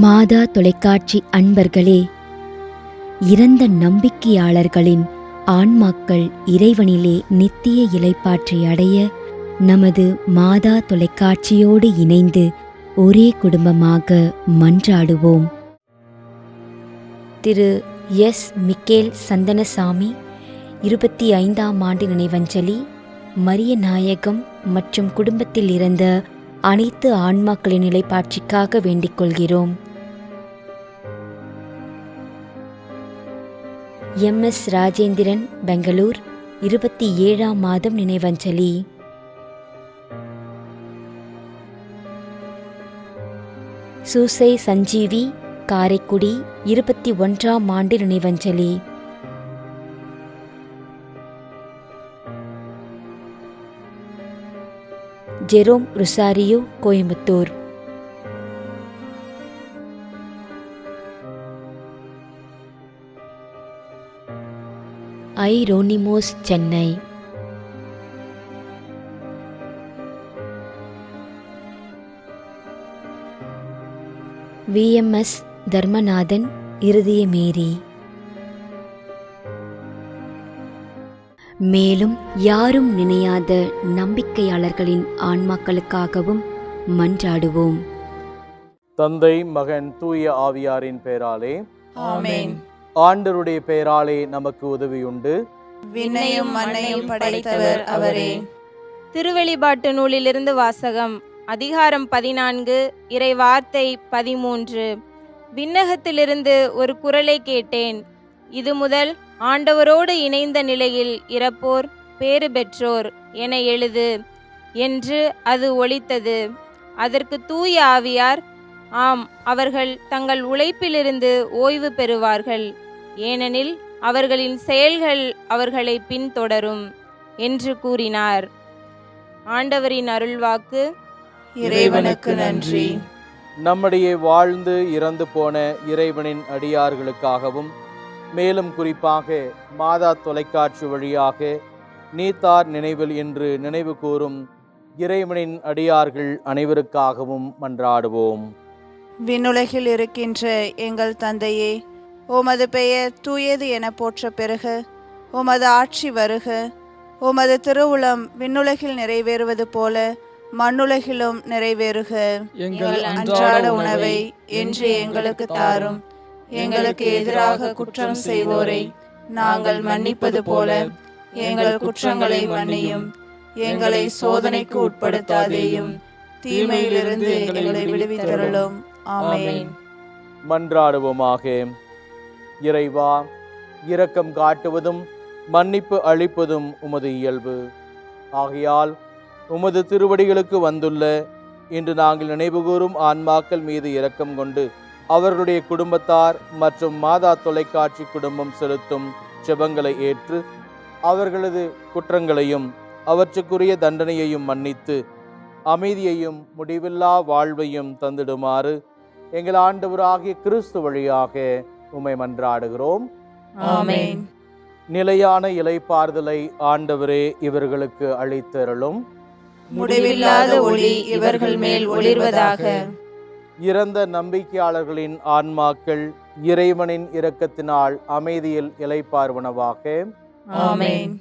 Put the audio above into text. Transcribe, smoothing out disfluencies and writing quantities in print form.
மாதா தொலைக்காட்சி அன்பர்களே, இறந்த நம்பிக்கையாளர்களின் ஆன்மாக்கள் இறைவனிலே நித்திய இளைப்பாற்றி அடைய நமது மாதா தொலைக்காட்சியோடு இணைந்து ஒரே குடும்பமாக மன்றாடுவோம். திரு எஸ். மிக்கேல் சந்தனசாமி 25ஆம் ஆண்டு நினைவஞ்சலி. மரிய நாயகம் மற்றும் குடும்பத்தில் இறந்த அனைத்து ஆன்மாக்களின் நிலைப்பாட்சிக்காக வேண்டிக் கொள்கிறோம். எம்.எஸ். ராஜேந்திரன், பெங்களூர், 27ஆம் மாதம் நினைவஞ்சலி. சூசை சஞ்சீவி, காரைக்குடி, 21ஆம் ஆண்டு நினைவஞ்சலி. ஜெரோம் ருசாரியோ, கோயம்புத்தூர். ஐ. ரோனிமோஸ், சென்னை. வி.எம்.எஸ். தர்மநாதன், இருதயமேரி. மேலும் யாரும் நினையாத நம்பிக்கையாளர்களின் ஆன்மாக்களுக்காகவும் மன்றாடுவோம். தந்தை, மகன், தூய ஆவியாரின் பெயராலே ஆமென். ஆண்டவருடைய பெயராலே நமக்கு உதவியுண்டு. விண்ணையும் மண்ணையும் படைத்தவர் அவரே. திருவெளிப்பாட்டு நூலிலிருந்து வாசகம். அதிகாரம் 14, இறை வார்த்தை 13. விண்ணகத்திலிருந்து ஒரு குரலை கேட்டேன். இது முதல் ஆண்டவரோடு இணைந்த நிலையில் இறப்போர் பேறு பெற்றோர் என எழுது என்று அது ஒலித்தது. அதற்கு தூய ஆவியார், ஆம், அவர்கள் தங்கள் உழைப்பிலிருந்து ஓய்வு பெறுவார்கள், ஏனெனில் அவர்களின் செயல்கள் அவர்களை பின்தொடரும் என்று கூறினார். ஆண்டவரின் அருள்வாக்கு. இறைவனுக்கு நன்றி. நம்முடைய வாழ்ந்து இறந்து போன இறைவனின் அடியார்களுக்காகவும் மேலும் குறிப்பாக மாதா தொலைக்காட்சி வழியாக நீத்தார் நினைவில் என்று நினைவு கூறும் இறைவனின் அடியார்கள் அனைவருக்காகவும் மன்றாடுவோம். விண்ணுலகில் இருக்கின்ற எங்கள் தந்தையே, உமது பெயர் தூயது என போற்ற பெறுக. உமது ஆட்சி வருக. உமது திருவுளம் விண்ணுலகில் நிறைவேறுவது போல மண்ணுலகிலும் நிறைவேறுக. எங்கள் அன்றாட உணவை இன்று எங்களுக்கு தாரும். எங்களுக்கு எதிராக குற்றம் செய்வோரை நாங்கள் மன்னிப்பது போல எங்கள் குற்றங்களை மன்னியும். எங்களை சோதனைக்கு உட்படுத்தாதேயும், தீமையிலிருந்து எங்களை விடுவித்தருளும். ஆமென். மன்றாடுவோமாக. இறைவா, இரக்கம் காட்டுவதும் மன்னிப்பு அளிப்பதும் உமது இயல்பு. ஆகையால் உமது திருவடிகளுக்கு வந்துள்ள இன்று நாங்கள் நினைவுகூரும் ஆன்மாக்கள் மீது இரக்கம் கொண்டு அவர்களுடைய குடும்பத்தார் மற்றும் மாதா தொலைக்காட்சி குடும்பம் செலுத்தும் ஜெபங்களை ஏற்று அவர்களது குற்றங்களையும் அவற்றுக்குரிய தண்டனையையும் மன்னித்து அமைதியையும் முடிவில்லா வாழ்வையும் தந்திடுமாறு எங்கள் ஆண்டவராகிய கிறிஸ்து வழியாக உம்மை மன்றாடுகிறோம். ஆமென். நிலையான இளைப்பாறுதலை ஆண்டவரே இவர்களுக்கு அளித்தருளும். முடிவில்லாத ஒளி இவர்கள் மேல் ஒளிர்வதாக. இறந்த நம்பிக்கையாளர்களின் ஆன்மாக்கள் இறைவனின் இரக்கத்தினால் அமைதியில் இளைப்பாறுவனவாக. ஆமென்.